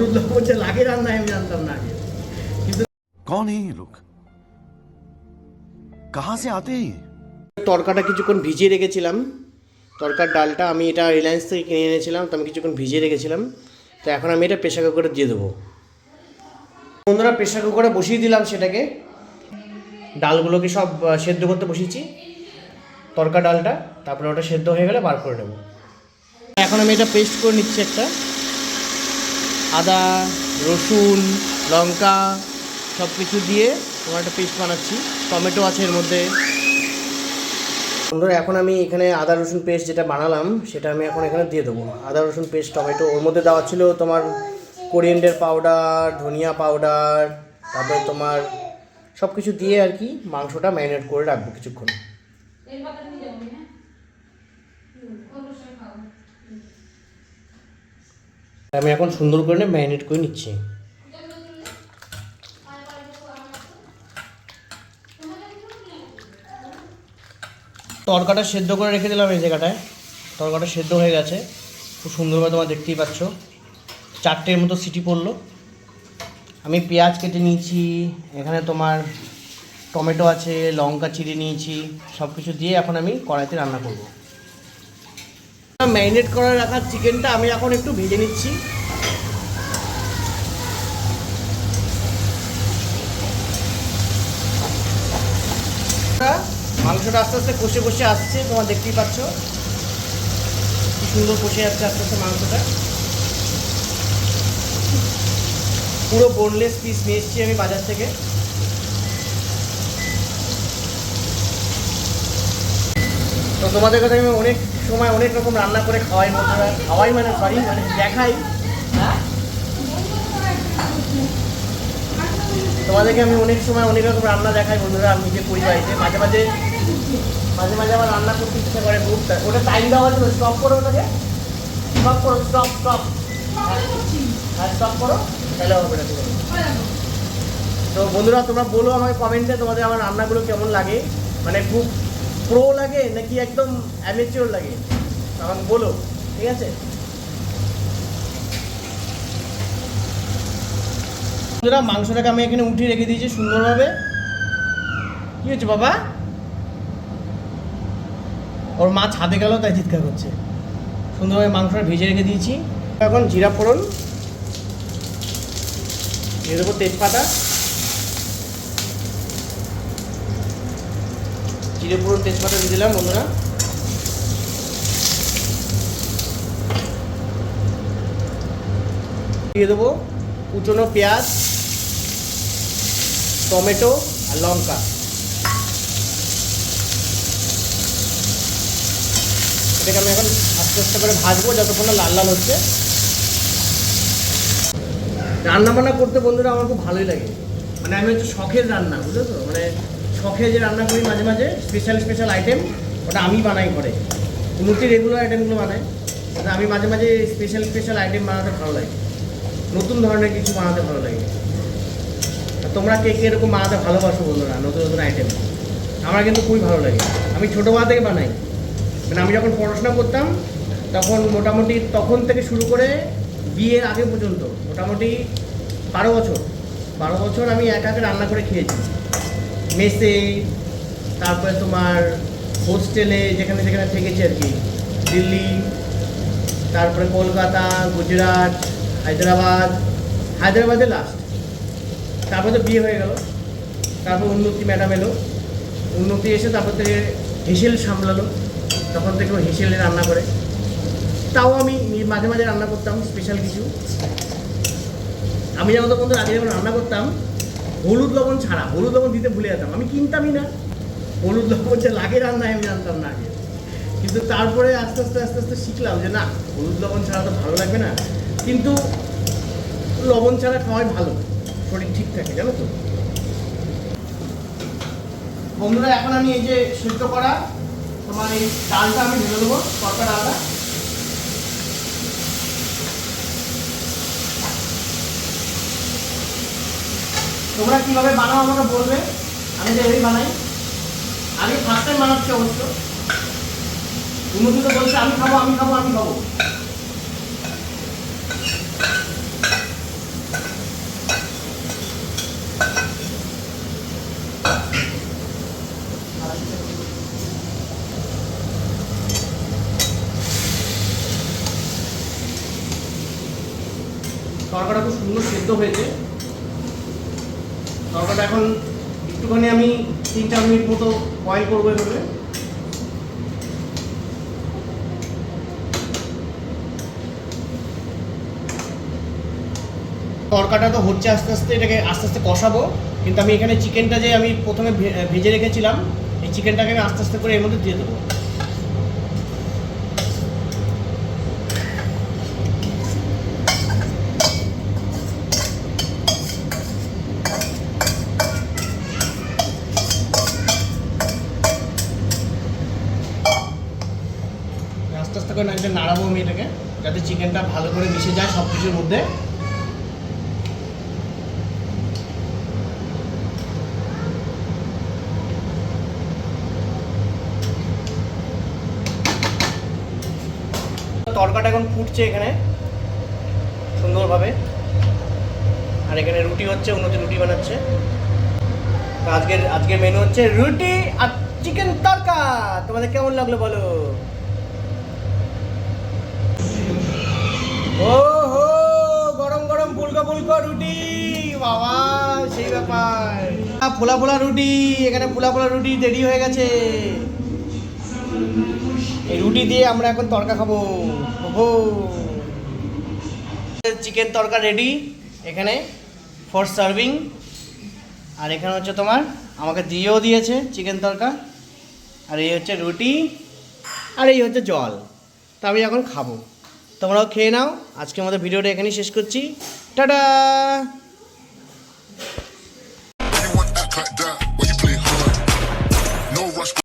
হলুদ লবণ যে লাগে রান্নায় আমি জানতাম না আগে। কিন্তু कौन है ये लोग, कहाँ से आते हैं? তরকাটা কিছুক্ষণ ভিজিয়ে রেখেছিলাম। তরকার ডালটা আমি এটা রিলায়েন্স থেকে কিনে এনেছিলাম, তো আমি কিছুক্ষণ ভিজিয়ে রেখেছিলাম। তো এখন আমি এটা প্রেসার কুকারে দিয়ে দেবো। বন্ধুরা প্রেসার কুকারে বসিয়ে দিলাম সেটাকে, ডালগুলোকে সব সেদ্ধ করতে বসিয়েছি, তরকা ডালটা। তারপরে ওটা সেদ্ধ হয়ে গেলে বার করে নেবো। এখন আমি এটা পেস্ট করে নিচ্ছি একটা, আদা রসুন লঙ্কা সব কিছু দিয়ে তোমার একটা পেস্ট বানাচ্ছি। টমেটো আছে এর মধ্যে। বন্ধুরা এখন আমি এখানে আদা রসুন পেস্ট যেটা বানালাম সেটা আমি এখন এখানে দিয়ে দেবো। আদা রসুন পেস্ট টমেটো, ওর মধ্যে দেওয়া ছিল তোমার কোরিয়েন্ডার পাউডার, ধনিয়া পাউডার, তারপরে তোমার সব কিছু দিয়ে আর কি মাংসটা ম্যারিনেট করে রাখবো কিছুক্ষণ। আমি এখন সুন্দর করে ম্যারিনেট করে নিচ্ছি। তরকাটা সেদ্ধ করে রেখে দিলাম এই জায়গাটায়। তরকাটা সেদ্ধ হয়ে গেছে খুব সুন্দরভাবে, তোমরা দেখতেই পাচ্ছ। 4টের মতো সিটি পড়লো। আমি পেঁয়াজ কেটে নিয়েছি, এখানে তোমার টমেটো আছে, লঙ্কা চিড়ে নিয়েছি, সব কিছু দিয়ে এখন আমি কড়াইতে রান্না করব। ম্যারিনেট করে রাখা চিকেনটা আমি এখন একটু ভেজে নিচ্ছি। মাংসটা আস্তে আস্তে কষে কষে আসছে, তোমরা দেখতেই পাচ্ছ কি সুন্দর কষে যাচ্ছে আস্তে আস্তে মাংসটা। পুরো বোনলেস পিস নিয়ে এসেছি আমি বাজার থেকে। তো তোমাদের কাছে আমি অনেক সময় অনেক রকম রান্না করে খাওয়াই, বন্ধুরা খাওয়াই মানে সরি মানে দেখাই। তোমাদেরকে আমি অনেক সময় অনেক রকম রান্না দেখাই বন্ধুরা, আমি নিজে করি বাড়িতে। মাঝে মাঝে আমার রান্না করতে ইচ্ছা করে খুব। ওটা টাইম দেওয়া হয়েছিল, স্টপ করো ওটাকে, স্টপ করো, স্টপ স্টপ, হ্যাঁ স্টপ করো, তাহলে হবে না। তো বন্ধুরা তোমরা বলো আমাকে কমেন্টে তোমাদের আমার রান্নাগুলো কেমন লাগে, মানে খুব প্রো লাগে নাকি একদম অ্যামেচিওর লাগে, আমাকে বলো, ঠিক আছে? বন্ধুরা মাংসটাকে আমি এখানে উঠিয়ে রেখে দিয়েছি সুন্দরভাবে। কি হচ্ছে বাবা? ওর মা ছাদে গেল তাই চিৎকার করছে। সুন্দরভাবে মাংসটা ভেজে রেখে দিয়েছি। এখন জিরা ফোড়ন এর উপর তেজপাতা, জিরে ফোড়ন তেজপাতা দিয়ে দিলাম বন্ধুরা। দিয়ে দেবো কুচনো পেঁয়াজ, টমেটো আর লঙ্কা। এটাকে আমি এখন আস্তে আস্তে করে ভাজবো যতক্ষণ না লাল লাল হচ্ছে। রান্না বান্না করতে বন্ধুরা আমার খুব ভালোই লাগে, মানে আমি হচ্ছে শখের রান্না, বুঝলো তো, মানে শখে যে রান্না করি মাঝে মাঝে স্পেশাল স্পেশাল আইটেম, ওটা আমি বানাই ঘরে। উন্নতি রেগুলার আইটেমগুলো বানাই, আমি মাঝে মাঝে স্পেশাল স্পেশাল আইটেম বানাতে ভালো লাগে, নতুন ধরনের কিছু বানাতে ভালো লাগে। তোমরা কে কে এরকম বানাতে ভালোবাসো বন্ধুরা নতুন নতুন আইটেম? আমার কিন্তু খুবই ভালো লাগে। আমি ছোটোবেলা থেকে বানাই, মানে আমি যখন পড়াশোনা করতাম তখন মোটামুটি তখন থেকে শুরু করে বিয়ের আগে পর্যন্ত মোটামুটি 12 বছর আমি একা একা রান্না করে খেয়েছি। মেসে, তারপরে তোমার হোস্টেলে যেখানে যেখানে থেকেছি আর কি, দিল্লি, তারপরে কলকাতা, গুজরাট, হায়দ্রাবাদে লাস্ট। তারপরে তো বিয়ে হয়ে গেল, তারপর উন্নতি ম্যাডাম এলো, উন্নতি এসে তারপর থেকে হেসেল সামলালো, তখন থেকে হেসেলে রান্না করে। তাও আমি মাঝে মাঝে রান্না করতাম স্পেশাল কিছু। আমি যেমন তো বন্ধুরা আগে যখন রান্না করতাম হলুদ লবণ ছাড়া, হলুদ লবণ দিতে ভুলে যেতাম, আমি কিনতামই না। হলুদ লবণ যে লাগে রান্নায় আমি জানতাম না আগে, কিন্তু তারপরে আস্তে আস্তে শিখলাম যে না, হলুদ লবণ ছাড়া তো ভালো লাগবে না, কিন্তু লবণ ছাড়া খাওয়াই ভালো, শরীর ঠিক থাকে, জানো তো বন্ধুরা। এখন আমি এই যে সেদ্ধ করা তোমার এই ডালটা আমি ঢেলে দেবো, তরকা ডালটা। তোমরা কীভাবে বানাও আমাকে বলবে, আমি যেভাবে বানাই। আমি ফার্স্ট টাইম বানাচ্ছি অবশ্য, উন্নতি তো বলছে আমি খাবো। তরকাটা খুব সুন্দর সেদ্ধ হয়েছে। তরকাটা এখন একটুখানি আমি 3-4 মিনিট মতো বয়েল করবো এভাবে। তরকাটা তো হচ্ছে আস্তে আস্তে, এটাকে আস্তে আস্তে কষাবো। কিন্তু আমি এখানে চিকেনটা যে আমি প্রথমে ভেজে রেখেছিলাম, এই চিকেনটাকে আমি আস্তে আস্তে করে এর মধ্যে দিয়ে দেবো। আস্তে আস্তে করে এটা নাড়াবো আমি এটাকে, যাতে চিকেনটা ভালো করে মিশে যায় সব কিছুর মধ্যে। তরকাটা এখন ফুটছে এখানে সুন্দরভাবে, আর এখানে রুটি হচ্ছে, উন্নতি রুটি বানাচ্ছে। তো আজকের মেনু হচ্ছে রুটি আর চিকেন তরকা। তোমাদের কেমন লাগলো বলো? ও হো, গরম গরম ফুলকা ফুলকা রুটি, বাবা সেই ব্যাপার। ফোলা ফোলা রুটি, এখানে ফোলা ফোলা রুটি রেডি হয়ে গেছে। এই রুটি দিয়ে আমরা এখন তরকা খাবো। ওহো, চিকেন তরকা রেডি এখানে ফর সার্ভিং। আর এখানে হচ্ছে তোমার আমাকে দিয়েও দিয়েছে চিকেন তরকা, আর এই হচ্ছে রুটি, আর এই হচ্ছে জল। তা আমি এখন খাবো, তোমরাও খেয়ে নাও। আজকে আমাদের ভিডিওটা এখানেই শেষ করছি। টাটা।